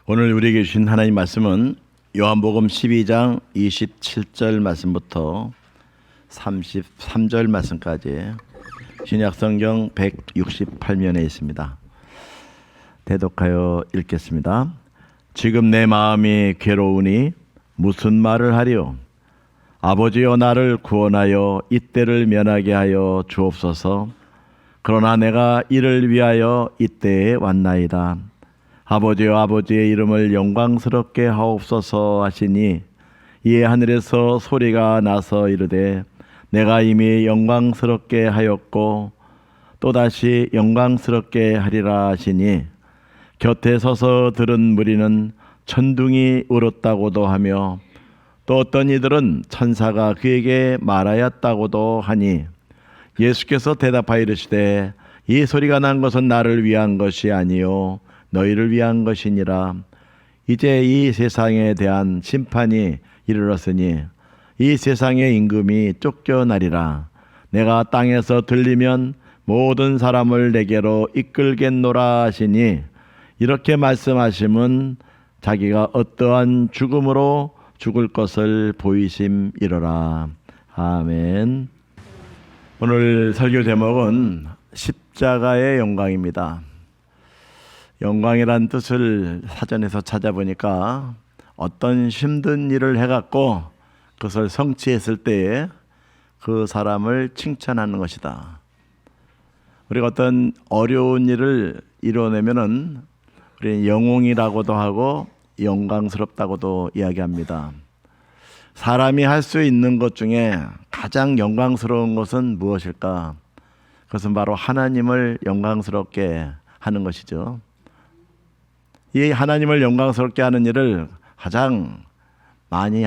오늘 우리에게 주신 하나님 말씀은 요한복음 12장 27절 말씀부터 33절 말씀까지 신약성경 168면에 있습니다. 대독하여 읽겠습니다. 지금 내 마음이 괴로우니 무슨 말을 하리요? 아버지여, 나를 구원하여 이때를 면하게 하여 주옵소서. 그러나 내가 이를 위하여 이때에 왔나이다. 아버지여, 아버지의 이름을 영광스럽게 하옵소서 하시니 이에 하늘에서 소리가 나서 이르되 내가 이미 영광스럽게 하였고 또다시 영광스럽게 하리라 하시니 곁에 서서 들은 무리는 천둥이 울었다고도 하며 또 어떤 이들은 천사가 그에게 말하였다고도 하니 예수께서 대답하여 이르시되 이 소리가 난 것은 나를 위한 것이 아니요 너희를 위한 것이니라. 이제 이 세상에 대한 심판이 이르렀으니 이 세상의 임금이 쫓겨나리라. 내가 땅에서 들리면 모든 사람을 내게로 이끌겠노라 하시니 이렇게 말씀하심은 자기가 어떠한 죽음으로 죽을 것을 보이심이로라. 아멘. 오늘 설교 제목은 십자가의 영광입니다. 영광이란 뜻을 사전에서 찾아보니까 어떤 힘든 일을 해갖고 그것을 성취했을 때에 그 사람을 칭찬하는 것이다. 우리가 어떤 어려운 일을 이뤄내면은 우리 영웅이라고도 하고 영광스럽다고도 이야기합니다. 사람이 할 수 있는 것 중에 가장 영광스러운 것은 무엇일까? 그것은 바로 하나님을 영광스럽게 하는 것이죠. 이 하나님을 영광스럽게 하는 일을 가장 많이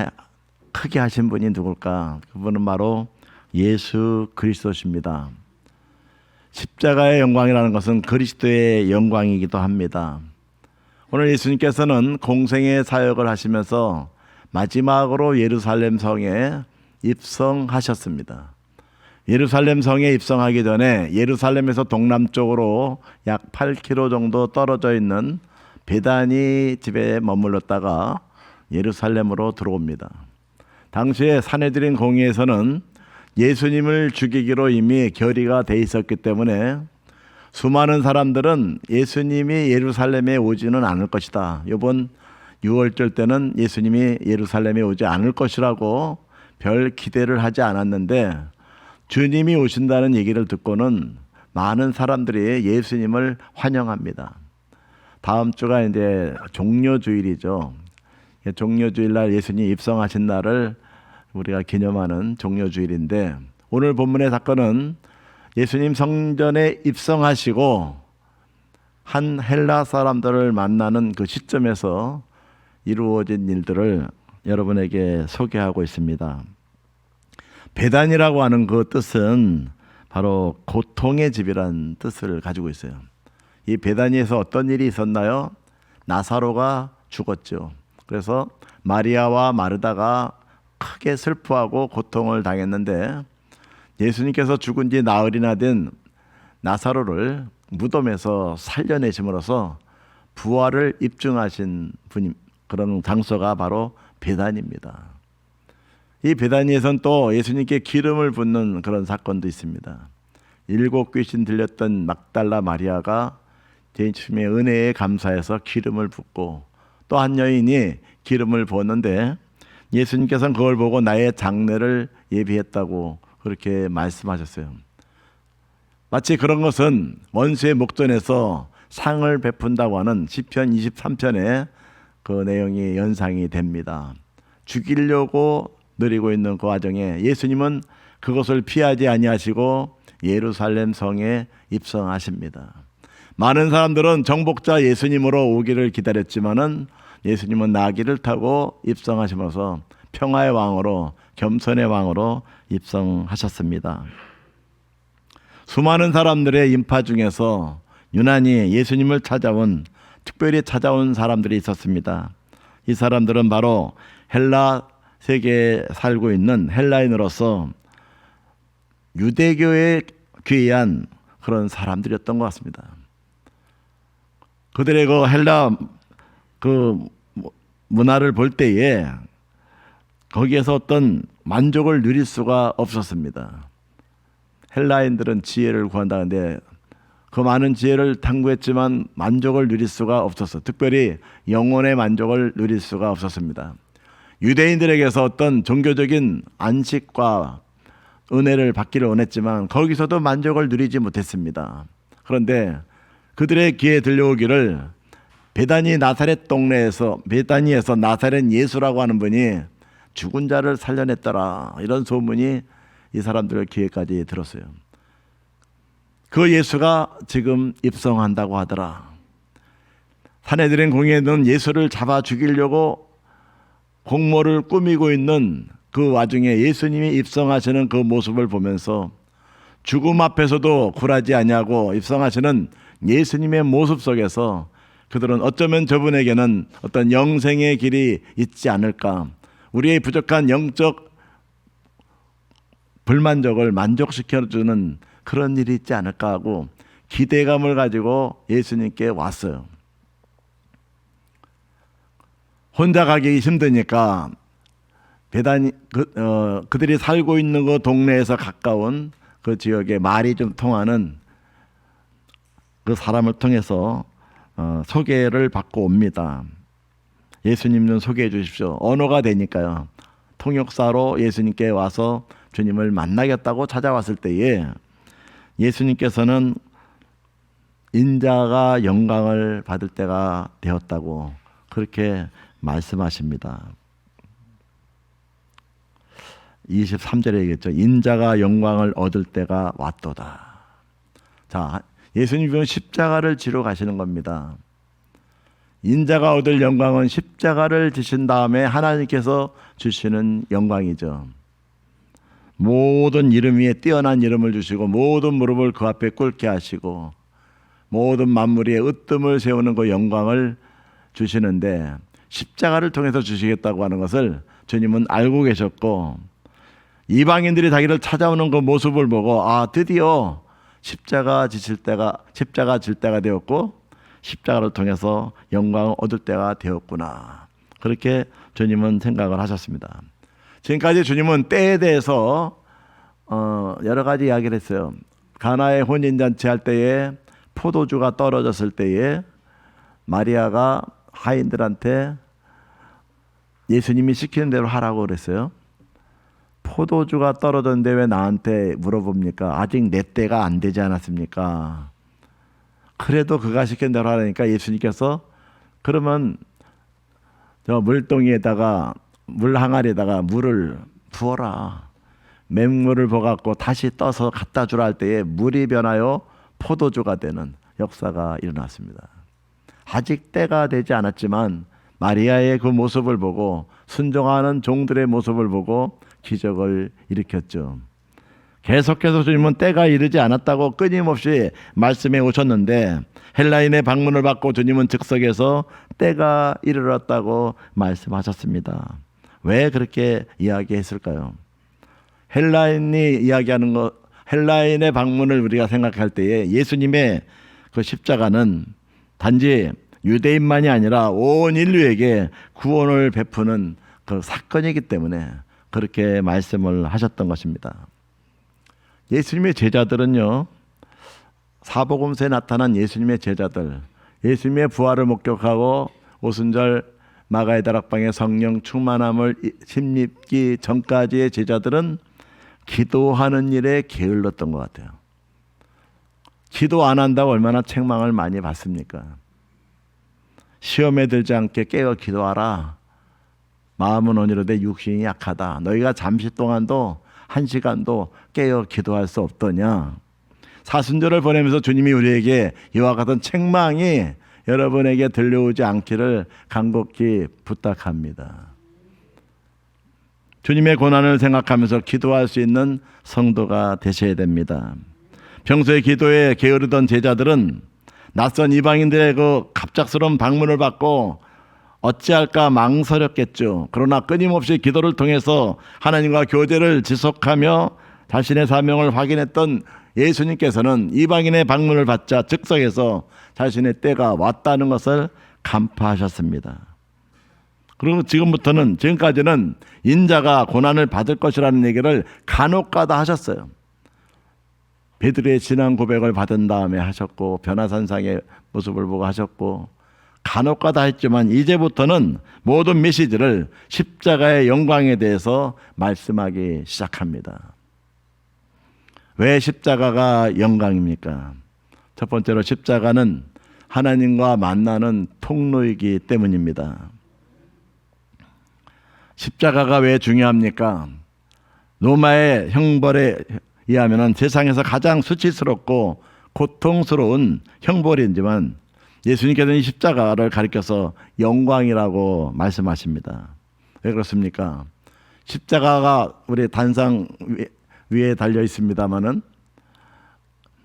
크게 하신 분이 누굴까? 그분은 바로 예수 그리스도십니다. 십자가의 영광이라는 것은 그리스도의 영광이기도 합니다. 오늘 예수님께서는 공생의 사역을 하시면서 마지막으로 예루살렘 성에 입성하셨습니다. 예루살렘 성에 입성하기 전에 예루살렘에서 동남쪽으로 약 8km 정도 떨어져 있는 베다니 집에 머물렀다가 예루살렘으로 들어옵니다. 당시에 산헤드린 공의에서는 예수님을 죽이기로 이미 결의가 돼 있었기 때문에 수많은 사람들은 예수님이 예루살렘에 오지는 않을 것이다. 이번 6월절 때는 예수님이 예루살렘에 오지 않을 것이라고 별 기대를 하지 않았는데 주님이 오신다는 얘기를 듣고는 많은 사람들이 예수님을 환영합니다. 다음 주가 이제 종려주일이죠. 종려주일날 예수님 입성하신 날을 우리가 기념하는 종려주일인데 오늘 본문의 사건은 예수님 성전에 입성하시고 한 헬라 사람들을 만나는 그 시점에서 이루어진 일들을 여러분에게 소개하고 있습니다. 베단이라고 하는 그 뜻은 바로 고통의 집이란 뜻을 가지고 있어요. 이 베다니에서 어떤 일이 있었나요? 나사로가 죽었죠. 그래서 마리아와 마르다가 크게 슬퍼하고 고통을 당했는데 예수님께서 죽은 지 나흘이나 된 나사로를 무덤에서 살려내심으로써 부활을 입증하신 분이 그런 장소가 바로 베다니입니다. 이 베다니에서는 또 예수님께 기름을 붓는 그런 사건도 있습니다. 7 귀신 들렸던 막달라 마리아가 예수님의 은혜에 감사해서 기름을 붓고 또 한 여인이 기름을 부었는데 예수님께서는 그걸 보고 나의 장례를 예비했다고 그렇게 말씀하셨어요. 마치 그런 것은 원수의 목전에서 상을 베푼다고 하는 시편 23편에 그 내용이 연상이 됩니다. 죽이려고 누리고 있는 그 와중에 예수님은 그것을 피하지 아니하시고 예루살렘 성에 입성하십니다. 많은 사람들은 정복자 예수님으로 오기를 기다렸지만은 예수님은 나귀를 타고 입성하시면서 평화의 왕으로 겸손의 왕으로 입성하셨습니다. 수많은 사람들의 인파 중에서 유난히 예수님을 특별히 찾아온 사람들이 있었습니다. 이 사람들은 바로 헬라 세계에 살고 있는 헬라인으로서 유대교에 귀한 그런 사람들이었던 것 같습니다. 그들의 그 헬라 그 문화를 볼 때에 거기에서 어떤 만족을 누릴 수가 없었습니다. 헬라인들은 지혜를 구한다는데 그 많은 지혜를 탐구했지만 만족을 누릴 수가 없었어. 특별히 영혼의 만족을 누릴 수가 없었습니다. 유대인들에게서 어떤 종교적인 안식과 은혜를 받기를 원했지만 거기서도 만족을 누리지 못했습니다. 그런데 그들의 귀에 들려오기를 베다니 나사렛 동네에서 베다니에서 나사렛 예수라고 하는 분이 죽은 자를 살려냈더라, 이런 소문이 이 사람들의 귀에까지 들었어요. 그 예수가 지금 입성한다고 하더라. 사내들인 공회는 예수를 잡아 죽이려고 공모를 꾸미고 있는 그 와중에 예수님이 입성하시는 그 모습을 보면서 죽음 앞에서도 굴하지 아니하고 입성하시는 예수님의 모습 속에서 그들은 어쩌면 저분에게는 어떤 영생의 길이 있지 않을까, 우리의 부족한 영적 불만족을 만족시켜주는 그런 일이 있지 않을까 하고 기대감을 가지고 예수님께 왔어요. 혼자 가기 힘드니까 베다니 그들이 살고 있는 그 동네에서 가까운 그 지역에 말이 좀 통하는 그 사람을 통해서 소개를 받고 옵니다. 예수님 좀 소개해 주십시오. 언어가 되니까요. 통역사로 예수님께 와서 주님을 만나겠다고 찾아왔을 때에 예수님께서는 인자가 영광을 받을 때가 되었다고 그렇게 말씀하십니다. 23절에 얘기했죠. 인자가 영광을 얻을 때가 왔도다. 자, 예수님은 십자가를 지러 가시는 겁니다. 인자가 얻을 영광은 십자가를 지신 다음에 하나님께서 주시는 영광이죠. 모든 이름 위에 뛰어난 이름을 주시고 모든 무릎을 그 앞에 꿇게 하시고 모든 만물 위에 으뜸을 세우는 그 영광을 주시는데, 십자가를 통해서 주시겠다고 하는 것을 주님은 알고 계셨고, 이방인들이 자기를 찾아오는 그 모습을 보고 드디어 십자가 질 때가 되었고 십자가를 통해서 영광을 얻을 때가 되었구나, 그렇게 주님은 생각을 하셨습니다. 지금까지 주님은 때에 대해서 여러 가지 이야기를 했어요. 가나의 혼인잔치 할 때에 포도주가 떨어졌을 때에 마리아가 하인들한테 예수님이 시키는 대로 하라고 그랬어요. 포도주가 떨어졌는데 왜 나한테 물어봅니까? 아직 내 때가 안 되지 않았습니까? 그래도 그가 시킨 대로 하라니까 예수님께서 그러면 저 물동이에다가 물 항아리에다가 물을 부어라. 맹물을 부어갖고 다시 떠서 갖다 주라 할 때에 물이 변하여 포도주가 되는 역사가 일어났습니다. 아직 때가 되지 않았지만 마리아의 그 모습을 보고 순종하는 종들의 모습을 보고 기적을 일으켰죠. 계속해서 주님은 때가 이르지 않았다고 끊임없이 말씀해 오셨는데 헬라인의 방문을 받고 주님은 즉석에서 때가 이르렀다고 말씀하셨습니다. 왜 그렇게 이야기했을까요? 헬라인이 이야기하는 것, 헬라인의 방문을 우리가 생각할 때에 예수님의 그 십자가는 단지 유대인만이 아니라 온 인류에게 구원을 베푸는 그 사건이기 때문에 그렇게 말씀을 하셨던 것입니다. 예수님의 제자들은요, 사복음서에 나타난 예수님의 제자들, 예수님의 부활을 목격하고 오순절 마가의 다락방에 성령 충만함을 힘입기 전까지의 제자들은 기도하는 일에 게을렀던 것 같아요. 기도 안 한다고 얼마나 책망을 많이 받습니까? 시험에 들지 않게 깨어 기도하라. 마음은 온유로되 육신이 약하다. 너희가 잠시 동안도 한 시간도 깨어 기도할 수 없더냐. 사순절을 보내면서 주님이 우리에게 이와 같은 책망이 여러분에게 들려오지 않기를 간곡히 부탁합니다. 주님의 고난을 생각하면서 기도할 수 있는 성도가 되셔야 됩니다. 평소에 기도에 게으르던 제자들은 낯선 이방인들의 그 갑작스러운 방문을 받고 어찌할까 망설였겠죠. 그러나 끊임없이 기도를 통해서 하나님과 교제를 지속하며 자신의 사명을 확인했던 예수님께서는 이방인의 방문을 받자 즉석에서 자신의 때가 왔다는 것을 간파하셨습니다. 그리고 지금까지는 인자가 고난을 받을 것이라는 얘기를 간혹가다 하셨어요. 베드로의 진한 고백을 받은 다음에 하셨고, 변화산상의 모습을 보고 하셨고, 간혹가다 했지만 이제부터는 모든 메시지를 십자가의 영광에 대해서 말씀하기 시작합니다. 왜 십자가가 영광입니까? 첫 번째로 십자가는 하나님과 만나는 통로이기 때문입니다. 십자가가 왜 중요합니까? 로마의 형벌에 의하면 세상에서 가장 수치스럽고 고통스러운 형벌이지만 예수님께서는 이 십자가를 가리켜서 영광이라고 말씀하십니다. 왜 그렇습니까? 십자가가 우리 단상 위에 달려 있습니다만은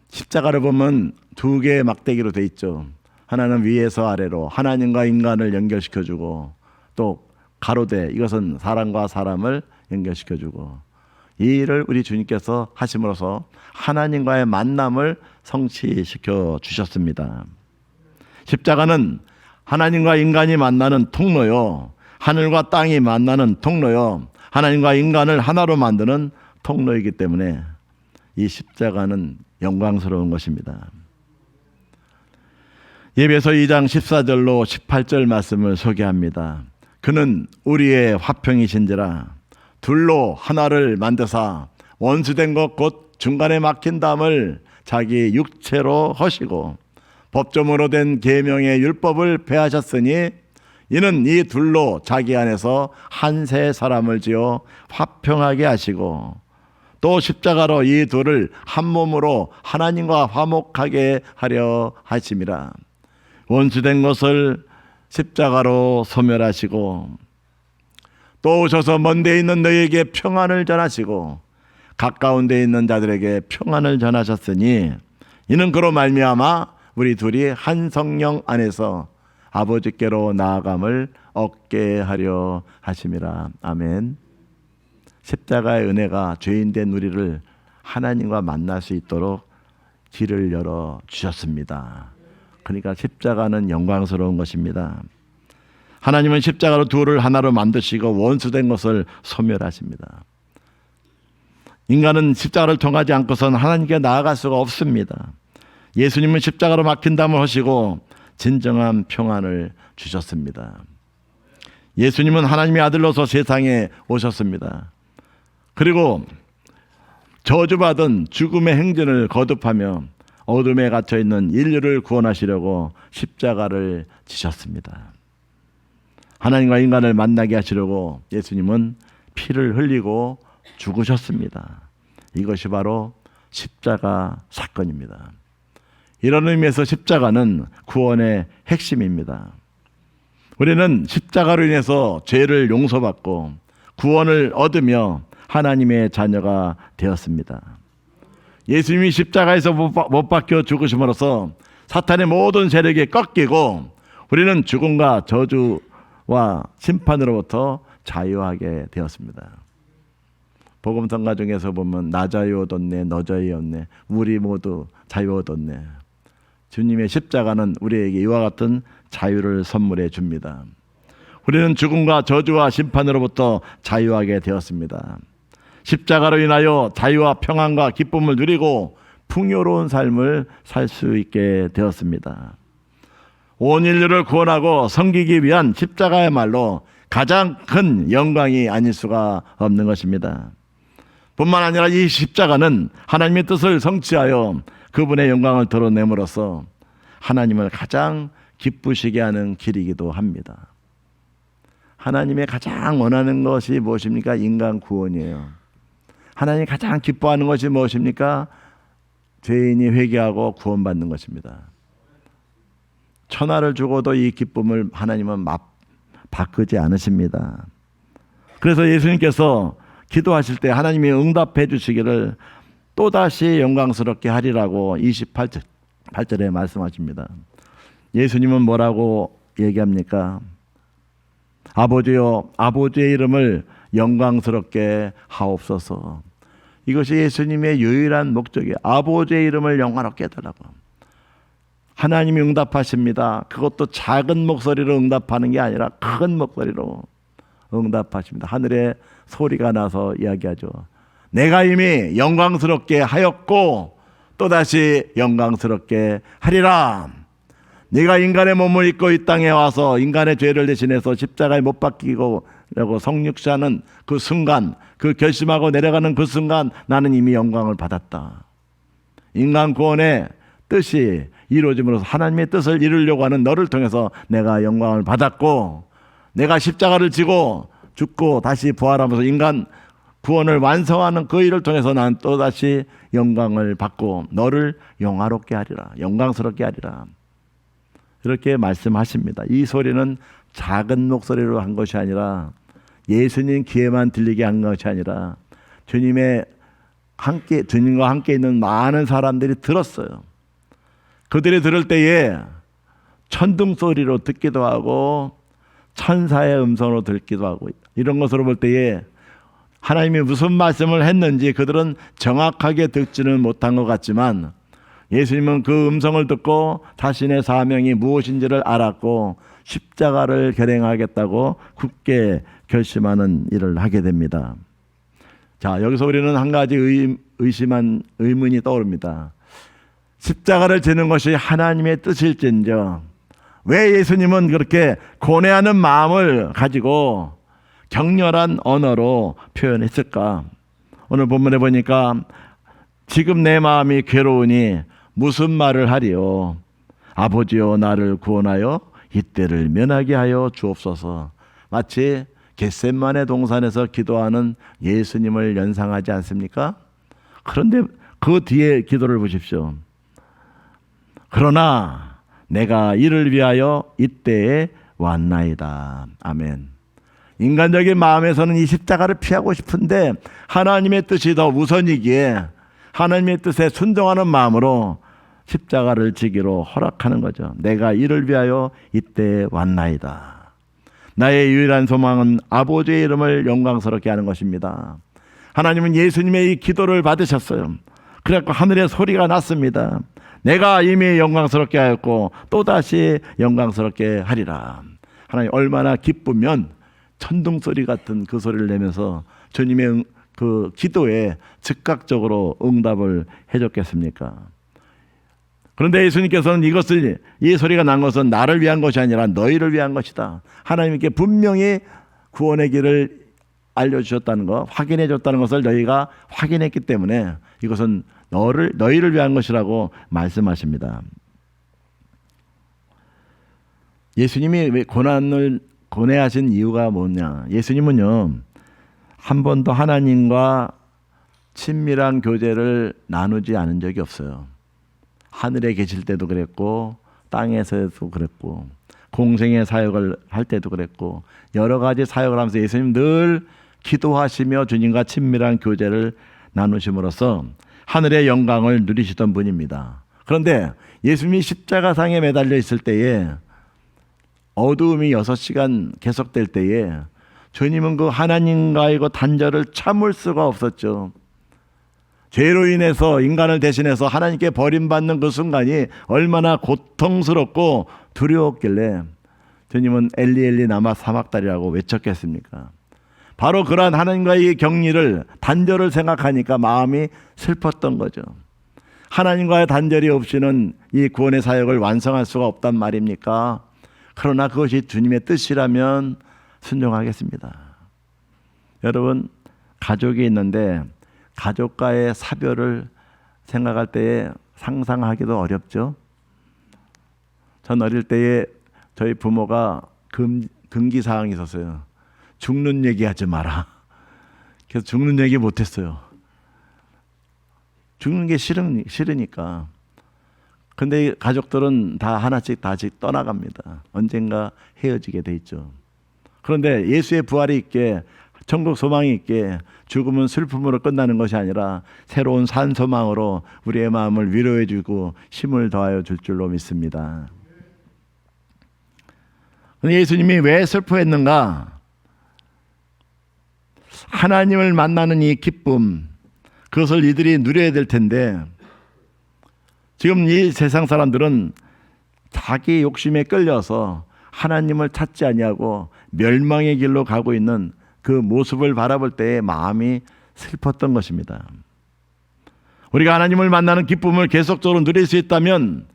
십자가를 보면 두 개의 막대기로 돼 있죠. 하나는 위에서 아래로 하나님과 인간을 연결시켜주고, 또 가로대, 이것은 사람과 사람을 연결시켜주고, 이 일을 우리 주님께서 하심으로써 하나님과의 만남을 성취시켜 주셨습니다. 십자가는 하나님과 인간이 만나는 통로요, 하늘과 땅이 만나는 통로요, 하나님과 인간을 하나로 만드는 통로이기 때문에 이 십자가는 영광스러운 것입니다. 예배서 2장 14절로 18절 말씀을 소개합니다. 그는 우리의 화평이신지라 둘로 하나를 만드사 원수된 것 곧 중간에 막힌 담을 자기 육체로 허시고 법조문으로 된 계명의 율법을 폐하셨으니 이는 이 둘로 자기 안에서 한세 사람을 지어 화평하게 하시고 또 십자가로 이 둘을 한 몸으로 하나님과 화목하게 하려 하심이라. 원수된 것을 십자가로 소멸하시고 또 오셔서 먼 데 있는 너희에게 평안을 전하시고 가까운 데 있는 자들에게 평안을 전하셨으니 이는 그로 말미암아 우리 둘이 한 성령 안에서 아버지께로 나아감을 얻게 하려 하심이라. 아멘. 십자가의 은혜가 죄인된 우리를 하나님과 만날 수 있도록 길을 열어 주셨습니다. 그러니까 십자가는 영광스러운 것입니다. 하나님은 십자가로 둘을 하나로 만드시고 원수된 것을 소멸하십니다. 인간은 십자가를 통하지 않고서는 하나님께 나아갈 수가 없습니다. 예수님은 십자가로 막힌 담을 하시고 진정한 평안을 주셨습니다. 예수님은 하나님의 아들로서 세상에 오셨습니다. 그리고 저주받은 죽음의 행진을 거듭하며 어둠에 갇혀있는 인류를 구원하시려고 십자가를 지셨습니다. 하나님과 인간을 만나게 하시려고 예수님은 피를 흘리고 죽으셨습니다. 이것이 바로 십자가 사건입니다. 이런 의미에서 십자가는 구원의 핵심입니다. 우리는 십자가로 인해서 죄를 용서받고 구원을 얻으며 하나님의 자녀가 되었습니다. 예수님이 십자가에서 못 박혀 죽으심으로써 사탄의 모든 세력이 꺾이고 우리는 죽음과 저주와 심판으로부터 자유하게 되었습니다. 복음성가 중에서 보면 나 자유 얻었네, 너 자유 얻네, 우리 모두 자유 얻었네. 주님의 십자가는 우리에게 이와 같은 자유를 선물해 줍니다. 우리는 죽음과 저주와 심판으로부터 자유하게 되었습니다. 십자가로 인하여 자유와 평안과 기쁨을 누리고 풍요로운 삶을 살 수 있게 되었습니다. 온 인류를 구원하고 섬기기 위한 십자가야말로 가장 큰 영광이 아닐 수가 없는 것입니다. 뿐만 아니라 이 십자가는 하나님의 뜻을 성취하여 그분의 영광을 드러냄으로써 하나님을 가장 기쁘시게 하는 길이기도 합니다. 하나님의 가장 원하는 것이 무엇입니까? 인간 구원이에요. 하나님이 가장 기뻐하는 것이 무엇입니까? 죄인이 회개하고 구원받는 것입니다. 천하를 주고도 이 기쁨을 하나님은 바꾸지 않으십니다. 그래서 예수님께서 기도하실 때 하나님이 응답해 주시기를 또다시 영광스럽게 하리라고 28절에 말씀하십니다. 예수님은 뭐라고 얘기합니까? 아버지여, 아버지의 이름을 영광스럽게 하옵소서. 이것이 예수님의 유일한 목적이에요. 아버지의 이름을 영광스럽게 해달라고. 하나님이 응답하십니다. 그것도 작은 목소리로 응답하는 게 아니라 큰 목소리로 응답하십니다. 하늘에 소리가 나서 이야기하죠. 내가 이미 영광스럽게 하였고 또다시 영광스럽게 하리라. 네가 인간의 몸을 입고 이 땅에 와서 인간의 죄를 대신해서 십자가에 못 박히고 성육시하는 그 순간, 그 결심하고 내려가는 그 순간 나는 이미 영광을 받았다. 인간 구원의 뜻이 이루어짐으로써 하나님의 뜻을 이루려고 하는 너를 통해서 내가 영광을 받았고, 내가 십자가를 지고 죽고 다시 부활하면서 인간 구원을 완성하는 그 일을 통해서 난 또다시 영광을 받고 너를 영화롭게 하리라, 영광스럽게 하리라. 이렇게 말씀하십니다. 이 소리는 작은 목소리로 한 것이 아니라 예수님 귀에만 들리게 한 것이 아니라 주님과 함께 있는 많은 사람들이 들었어요. 그들이 들을 때에 천둥 소리로 듣기도 하고 천사의 음성으로 듣기도 하고, 이런 것으로 볼 때에 하나님이 무슨 말씀을 했는지 그들은 정확하게 듣지는 못한 것 같지만 예수님은 그 음성을 듣고 자신의 사명이 무엇인지를 알았고 십자가를 결행하겠다고 굳게 결심하는 일을 하게 됩니다. 자, 여기서 우리는 한 가지 의문이 떠오릅니다. 십자가를 지는 것이 하나님의 뜻일진저 왜 예수님은 그렇게 고뇌하는 마음을 가지고 격렬한 언어로 표현했을까? 오늘 본문에 보니까 지금 내 마음이 괴로우니 무슨 말을 하리요? 아버지여 나를 구원하여 이때를 면하게 하여 주옵소서. 마치 겟세마네 동산에서 기도하는 예수님을 연상하지 않습니까? 그런데 그 뒤에 기도를 보십시오. 그러나 내가 이를 위하여 이때에 왔나이다. 아멘. 인간적인 마음에서는 이 십자가를 피하고 싶은데 하나님의 뜻이 더 우선이기에 하나님의 뜻에 순종하는 마음으로 십자가를 지기로 허락하는 거죠. 내가 이를 위하여 이때에 왔나이다. 나의 유일한 소망은 아버지의 이름을 영광스럽게 하는 것입니다. 하나님은 예수님의 이 기도를 받으셨어요. 그래서 하늘에 소리가 났습니다. 내가 이미 영광스럽게 하였고 또다시 영광스럽게 하리라. 하나님 얼마나 기쁘면 천둥소리 같은 그 소리를 내면서 주님의 그 기도에 즉각적으로 응답을 해줬겠습니까? 그런데 예수님께서는 이 소리가 난 것은 나를 위한 것이 아니라 너희를 위한 것이다. 하나님께 분명히 구원의 길을 알려주셨다는 것, 확인해 줬다는 것을 너희가 확인했기 때문에 이것은 너희를 위한 것이라고 말씀하십니다. 예수님이 왜 고난을 고뇌하신 이유가 뭐냐? 예수님은요 한 번도 하나님과 친밀한 교제를 나누지 않은 적이 없어요. 하늘에 계실 때도 그랬고 땅에서도 그랬고 공생의 사역을 할 때도 그랬고 여러 가지 사역을 하면서 예수님 늘 기도하시며 주님과 친밀한 교제를 나누심으로써 하늘의 영광을 누리시던 분입니다. 그런데 예수님이 십자가상에 매달려 있을 때에 어두움이 6시간 계속될 때에 주님은 그 하나님과의 그 단절을 참을 수가 없었죠. 죄로 인해서 인간을 대신해서 하나님께 버림받는 그 순간이 얼마나 고통스럽고 두려웠길래 주님은 엘리 엘리 라마 사막다리라고 외쳤겠습니까? 바로 그러한 하나님과의 격리를 단절을 생각하니까 마음이 슬펐던 거죠. 하나님과의 단절이 없이는 이 구원의 사역을 완성할 수가 없단 말입니까? 그러나 그것이 주님의 뜻이라면 순종하겠습니다. 여러분, 가족이 있는데 가족과의 사별을 생각할 때에 상상하기도 어렵죠. 전 어릴 때에 저희 부모가 금기사항이 있었어요. 죽는 얘기하지 마라. 그래서 죽는 얘기 못했어요. 죽는 게 싫으니까. 근데 가족들은 다 하나씩 다씩 떠나갑니다. 언젠가 헤어지게 돼 있죠. 그런데 예수의 부활이 있게, 천국 소망이 있게 죽음은 슬픔으로 끝나는 것이 아니라 새로운 산 소망으로 우리의 마음을 위로해 주고 힘을 더하여 줄 줄로 믿습니다. 예수님이 왜 슬퍼했는가? 하나님을 만나는 이 기쁨, 그것을 이들이 누려야 될 텐데 지금 이 세상 사람들은 자기 욕심에 끌려서 하나님을 찾지 아니하고 멸망의 길로 가고 있는 그 모습을 바라볼 때의 마음이 슬펐던 것입니다. 우리가 하나님을 만나는 기쁨을 계속적으로 누릴 수 있다면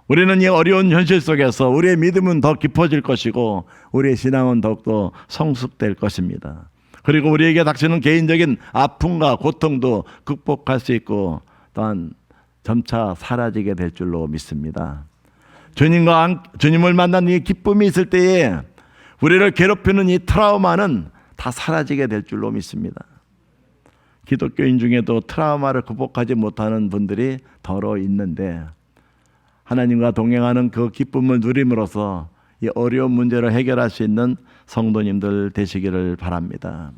우리는 이 어려운 현실 속에서 우리의 믿음은 더 깊어질 것이고 우리의 신앙은 더욱더 성숙될 것입니다. 그리고 우리에게 닥치는 개인적인 아픔과 고통도 극복할 수 있고 또한 점차 사라지게 될 줄로 믿습니다. 주님을 만나는 이 기쁨이 있을 때에 우리를 괴롭히는 이 트라우마는 다 사라지게 될 줄로 믿습니다. 기독교인 중에도 트라우마를 극복하지 못하는 분들이 더러 있는데 하나님과 동행하는 그 기쁨을 누림으로써 이 어려운 문제를 해결할 수 있는 성도님들 되시기를 바랍니다.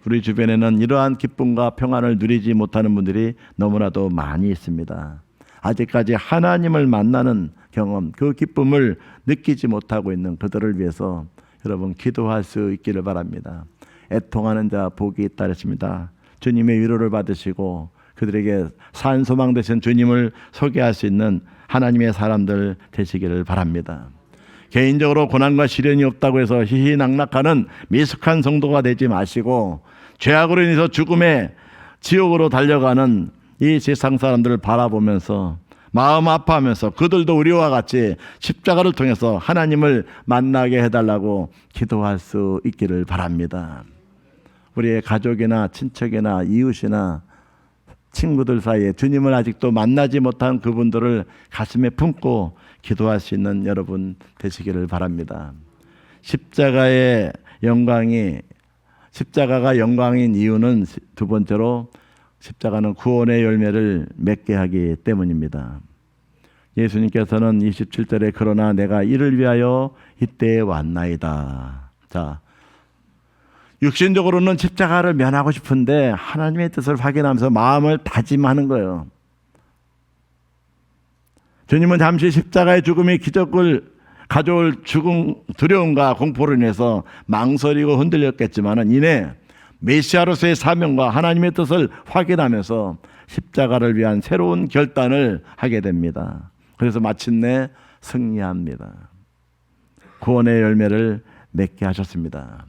우리 주변에는 이러한 기쁨과 평안을 누리지 못하는 분들이 너무나도 많이 있습니다. 아직까지 하나님을 만나는 경험, 그 기쁨을 느끼지 못하고 있는 그들을 위해서 여러분 기도할 수 있기를 바랍니다. 애통하는 자 복이 있다 했습니다. 주님의 위로를 받으시고 그들에게 산 소망 되신 주님을 소개할 수 있는 하나님의 사람들 되시기를 바랍니다. 개인적으로 고난과 시련이 없다고 해서 희희낙낙하는 미숙한 성도가 되지 마시고 죄악으로 인해서 죽음의 지옥으로 달려가는 이 세상 사람들을 바라보면서 마음 아파하면서 그들도 우리와 같이 십자가를 통해서 하나님을 만나게 해달라고 기도할 수 있기를 바랍니다. 우리의 가족이나 친척이나 이웃이나 친구들 사이에 주님을 아직도 만나지 못한 그분들을 가슴에 품고 기도할 수 있는 여러분 되시기를 바랍니다. 십자가가 영광인 이유는 두 번째로 십자가는 구원의 열매를 맺게 하기 때문입니다. 예수님께서는 27절에 그러나 내가 이를 위하여 이때에 왔나이다. 자, 육신적으로는 십자가를 면하고 싶은데 하나님의 뜻을 확인하면서 마음을 다짐하는 거예요. 주님은 잠시 십자가의 죽음이 기적을 가져올 두려움과 공포로 인해서 망설이고 흔들렸겠지만 이내 메시아로서의 사명과 하나님의 뜻을 확인하면서 십자가를 위한 새로운 결단을 하게 됩니다. 그래서 마침내 승리합니다. 구원의 열매를 맺게 하셨습니다.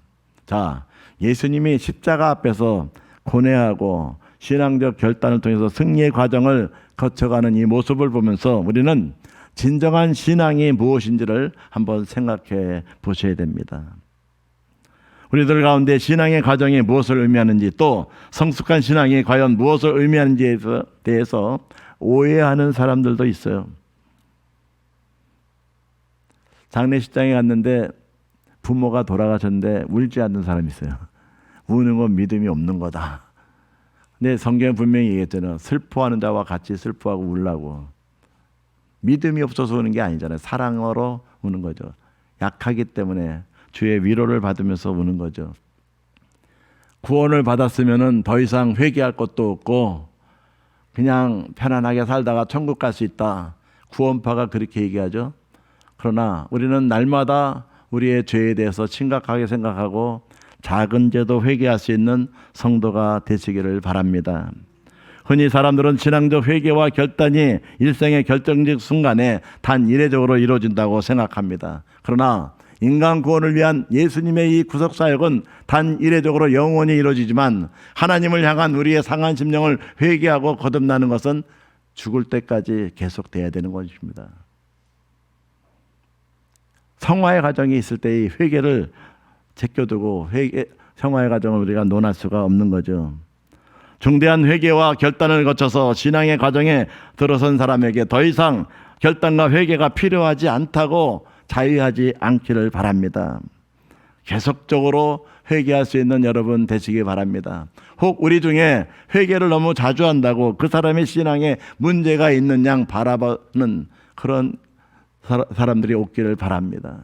자, 예수님이 십자가 앞에서 고뇌하고 신앙적 결단을 통해서 승리의 과정을 거쳐가는 이 모습을 보면서 우리는 진정한 신앙이 무엇인지를 한번 생각해 보셔야 됩니다. 우리들 가운데 신앙의 과정이 무엇을 의미하는지 또 성숙한 신앙이 과연 무엇을 의미하는지에 대해서 오해하는 사람들도 있어요. 장례식장에 갔는데 부모가 돌아가셨는데 울지 않는 사람이 있어요. 우는 건 믿음이 없는 거다. 근데 성경에 분명히 얘기했잖아요. 슬퍼하는 자와 같이 슬퍼하고 울라고. 믿음이 없어서 우는 게 아니잖아요. 사랑으로 우는 거죠. 약하기 때문에 주의 위로를 받으면서 우는 거죠. 구원을 받았으면 더 이상 회개할 것도 없고 그냥 편안하게 살다가 천국 갈 수 있다. 구원파가 그렇게 얘기하죠. 그러나 우리는 날마다 우리의 죄에 대해서 심각하게 생각하고 작은 죄도 회개할 수 있는 성도가 되시기를 바랍니다. 흔히 사람들은 신앙적 회개와 결단이 일생의 결정적 순간에 단 이례적으로 이루어진다고 생각합니다. 그러나 인간 구원을 위한 예수님의 이 구속사역은 단 이례적으로 영원히 이루어지지만 하나님을 향한 우리의 상한 심령을 회개하고 거듭나는 것은 죽을 때까지 계속돼야 되는 것입니다. 성화의 과정이 있을 때의 회개를 제껴두고 성화의 과정을 우리가 논할 수가 없는 거죠. 중대한 회개와 결단을 거쳐서 신앙의 과정에 들어선 사람에게 더 이상 결단과 회개가 필요하지 않다고 자유하지 않기를 바랍니다. 계속적으로 회개할 수 있는 여러분 되시기 바랍니다. 혹 우리 중에 회개를 너무 자주 한다고 그 사람의 신앙에 문제가 있는 양 바라보는 그런 사람들이 없기를 바랍니다.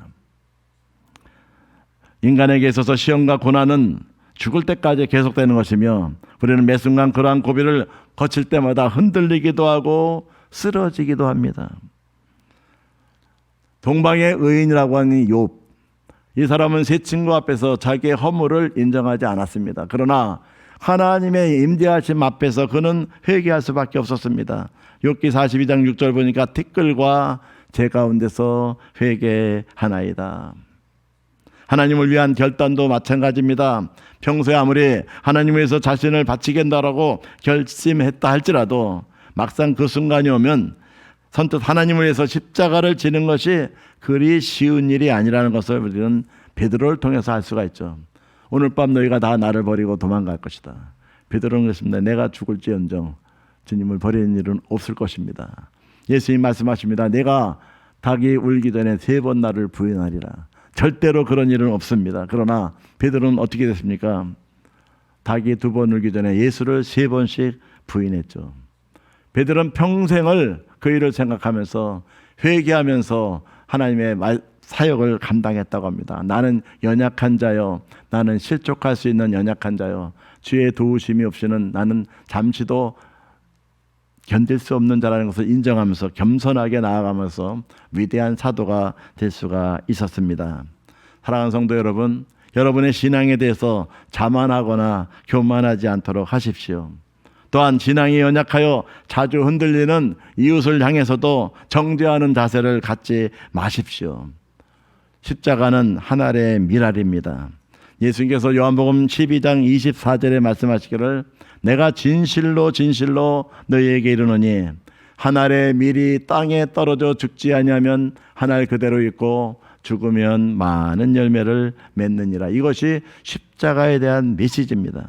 인간에게 있어서 시험과 고난은 죽을 때까지 계속되는 것이며 우리는 매 순간 그러한 고비를 거칠 때마다 흔들리기도 하고 쓰러지기도 합니다. 동방의 의인이라고 하는 욥, 이 사람은 세 친구 앞에서 자기의 허물을 인정하지 않았습니다. 그러나 하나님의 임재하심 앞에서 그는 회개할 수밖에 없었습니다. 욥기 42장 6절 보니까 티끌과 제 가운데서 회개하나이다. 하나님을 위한 결단도 마찬가지입니다. 평소에 아무리 하나님을 위해서 자신을 바치겠다라고 결심했다 할지라도 막상 그 순간이 오면 선뜻 하나님을 위해서 십자가를 지는 것이 그리 쉬운 일이 아니라는 것을 우리는 베드로를 통해서 알 수가 있죠. 오늘 밤 너희가 다 나를 버리고 도망갈 것이다. 베드로는 그랬습니다. 내가 죽을지언정 주님을 버리는 일은 없을 것입니다. 예수님 말씀하십니다. 내가 닭이 울기 전에 3번 나를 부인하리라. 절대로 그런 일은 없습니다. 그러나 베드로는 어떻게 됐습니까? 닭이 2번 울기 전에 예수를 3번씩 부인했죠. 베드로는 평생을 그 일을 생각하면서 회개하면서 하나님의 사역을 감당했다고 합니다. 나는 연약한 자요, 나는 실족할 수 있는 연약한 자요, 주의 도우심이 없이는 나는 잠시도 견딜 수 없는 자라는 것을 인정하면서 겸손하게 나아가면서 위대한 사도가 될 수가 있었습니다. 사랑하는 성도 여러분, 여러분의 신앙에 대해서 자만하거나 교만하지 않도록 하십시오. 또한 신앙이 연약하여 자주 흔들리는 이웃을 향해서도 정죄하는 자세를 갖지 마십시오. 십자가는 하늘의 미랄입니다. 예수님께서 요한복음 12장 24절에 말씀하시기를 내가 진실로 진실로 너희에게 이르노니 한 알의 밀이 땅에 떨어져 죽지 아니하면 한 알 그대로 있고 죽으면 많은 열매를 맺느니라. 이것이 십자가에 대한 메시지입니다.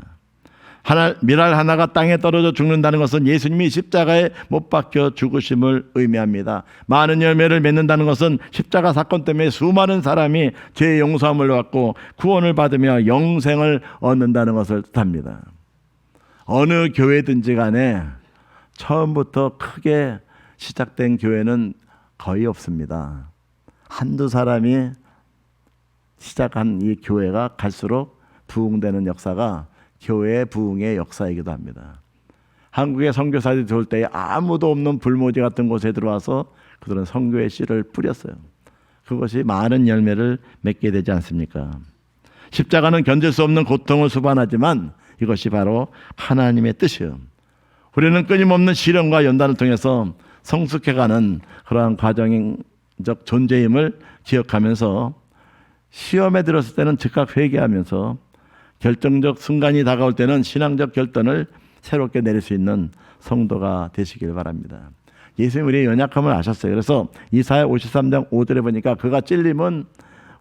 밀알 하나가 땅에 떨어져 죽는다는 것은 예수님이 십자가에 못 박혀 죽으심을 의미합니다. 많은 열매를 맺는다는 것은 십자가 사건 때문에 수많은 사람이 죄의 용서함을 받고 구원을 받으며 영생을 얻는다는 것을 뜻합니다. 어느 교회든지 간에 처음부터 크게 시작된 교회는 거의 없습니다. 한두 사람이 시작한 이 교회가 갈수록 부흥되는 역사가 교회의 부흥의 역사이기도 합니다. 한국의 선교사들이 들어올 때 아무도 없는 불모지 같은 곳에 들어와서 그들은 선교의 씨를 뿌렸어요. 그것이 많은 열매를 맺게 되지 않습니까? 십자가는 견딜 수 없는 고통을 수반하지만 이것이 바로 하나님의 뜻이에요. 우리는 끊임없는 시련과 연단을 통해서 성숙해가는 그러한 과정적 존재임을 기억하면서 시험에 들었을 때는 즉각 회개하면서 결정적 순간이 다가올 때는 신앙적 결단을 새롭게 내릴 수 있는 성도가 되시길 바랍니다. 예수님 우리의 연약함을 아셨어요. 그래서 이사야 53장 5절에 보니까 그가 찔림은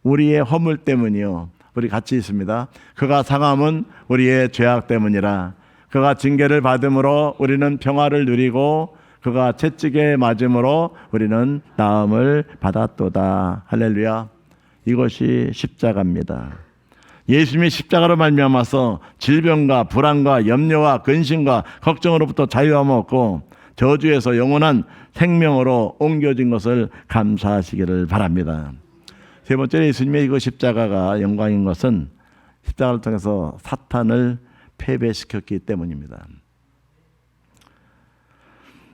우리의 허물 때문이요. 우리 같이 있습니다. 그가 상함은 우리의 죄악 때문이라. 그가 징계를 받음으로 우리는 평화를 누리고 그가 채찍에 맞음으로 우리는 나음을 받았도다. 할렐루야. 이것이 십자가입니다. 예수님이 십자가로 말미암아서 질병과 불안과 염려와 근심과 걱정으로부터 자유함을 얻고 저주에서 영원한 생명으로 옮겨진 것을 감사하시기를 바랍니다. 세 번째, 예수님의 이거 십자가가 영광인 것은 십자가를 통해서 사탄을 패배시켰기 때문입니다.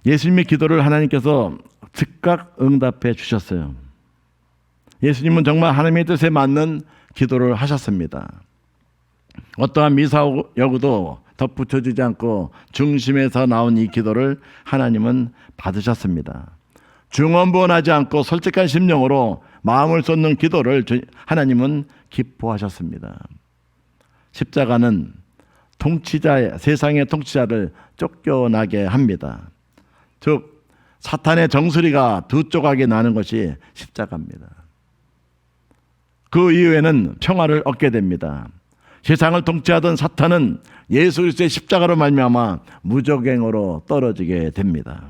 예수님의 기도를 하나님께서 즉각 응답해 주셨어요. 예수님은 정말 하나님의 뜻에 맞는 기도를 하셨습니다. 어떠한 미사여구도 덧붙여주지 않고 중심에서 나온 이 기도를 하나님은 받으셨습니다. 중언부언하지 않고 솔직한 심령으로 마음을 쏟는 기도를 하나님은 기뻐하셨습니다. 십자가는 세상의 통치자를 쫓겨나게 합니다. 즉 사탄의 정수리가 두 조각이 나는 것이 십자가입니다. 그 이후에는 평화를 얻게 됩니다. 세상을 통치하던 사탄은 예수 그리스도의 십자가로 말미암아 무적행으로 떨어지게 됩니다.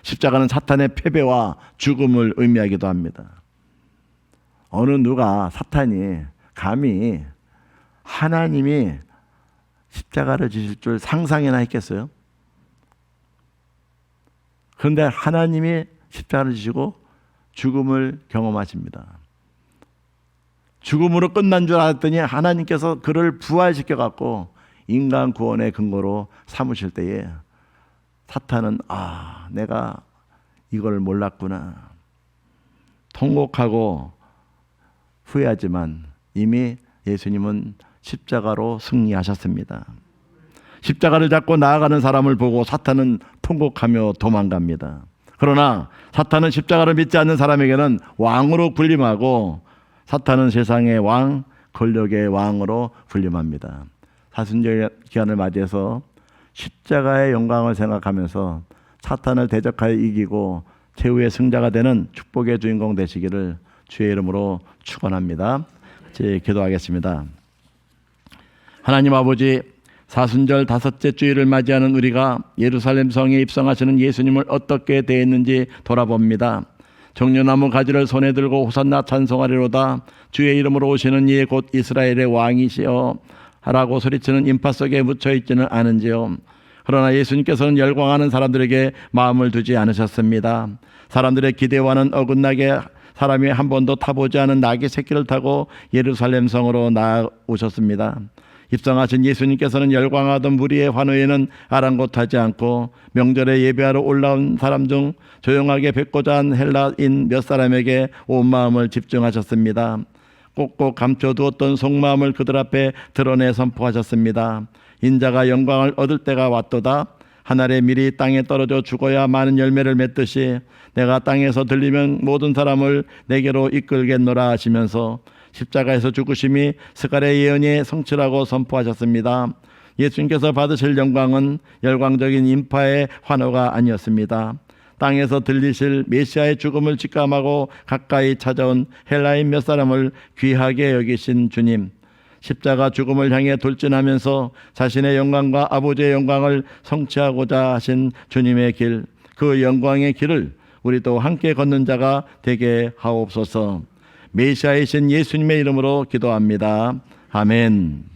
십자가는 사탄의 패배와 죽음을 의미하기도 합니다. 어느 누가 사탄이 감히 하나님이 십자가를 지실 줄 상상이나 했겠어요? 그런데 하나님이 십자가를 지시고 죽음을 경험하십니다. 죽음으로 끝난 줄 알았더니 하나님께서 그를 부활시켜 갖고 인간 구원의 근거로 삼으실 때에 사탄은 내가 이걸 몰랐구나 통곡하고 후회하지만 이미 예수님은 십자가로 승리하셨습니다. 십자가를 잡고 나아가는 사람을 보고 사탄은 통곡하며 도망갑니다. 그러나 사탄은 십자가를 믿지 않는 사람에게는 왕으로 군림하고 사탄은 세상의 왕, 권력의 왕으로 군림합니다. 사순절 기한을 맞이해서 십자가의 영광을 생각하면서 사탄을 대적하여 이기고 최후의 승자가 되는 축복의 주인공 되시기를 주의 이름으로 축원합니다. 같이 기도하겠습니다. 하나님 아버지, 사순절 다섯째 주일을 맞이하는 우리가 예루살렘 성에 입성하시는 예수님을 어떻게 대했는지 돌아봅니다. 정려나무 가지를 손에 들고 호산나 찬송하리로다. 주의 이름으로 오시는 이 곧 이스라엘의 왕이시여 하라고 소리치는 인파 속에 묻혀있지는 않은지요. 그러나 예수님께서는 열광하는 사람들에게 마음을 두지 않으셨습니다. 사람들의 기대와는 어긋나게 사람이 한 번도 타보지 않은 나귀 새끼를 타고 예루살렘 성으로 나오셨습니다. 입성하신 예수님께서는 열광하던 무리의 환호에는 아랑곳하지 않고 명절에 예배하러 올라온 사람 중 조용하게 뵙고자 한 헬라인 몇 사람에게 온 마음을 집중하셨습니다. 꼭꼭 감춰두었던 속마음을 그들 앞에 드러내 선포하셨습니다. 인자가 영광을 얻을 때가 왔도다. 한 알의 밀이 땅에 떨어져 죽어야 많은 열매를 맺듯이 내가 땅에서 들리면 모든 사람을 내게로 이끌겠노라 하시면서 십자가에서 죽으심이 스가랴 예언의 성취라고 선포하셨습니다. 예수님께서 받으실 영광은 열광적인 인파의 환호가 아니었습니다. 땅에서 들리실 메시아의 죽음을 직감하고 가까이 찾아온 헬라인 몇 사람을 귀하게 여기신 주님, 십자가 죽음을 향해 돌진하면서 자신의 영광과 아버지의 영광을 성취하고자 하신 주님의 길, 그 영광의 길을 우리도 함께 걷는 자가 되게 하옵소서. 메시아이신 예수님의 이름으로 기도합니다. 아멘.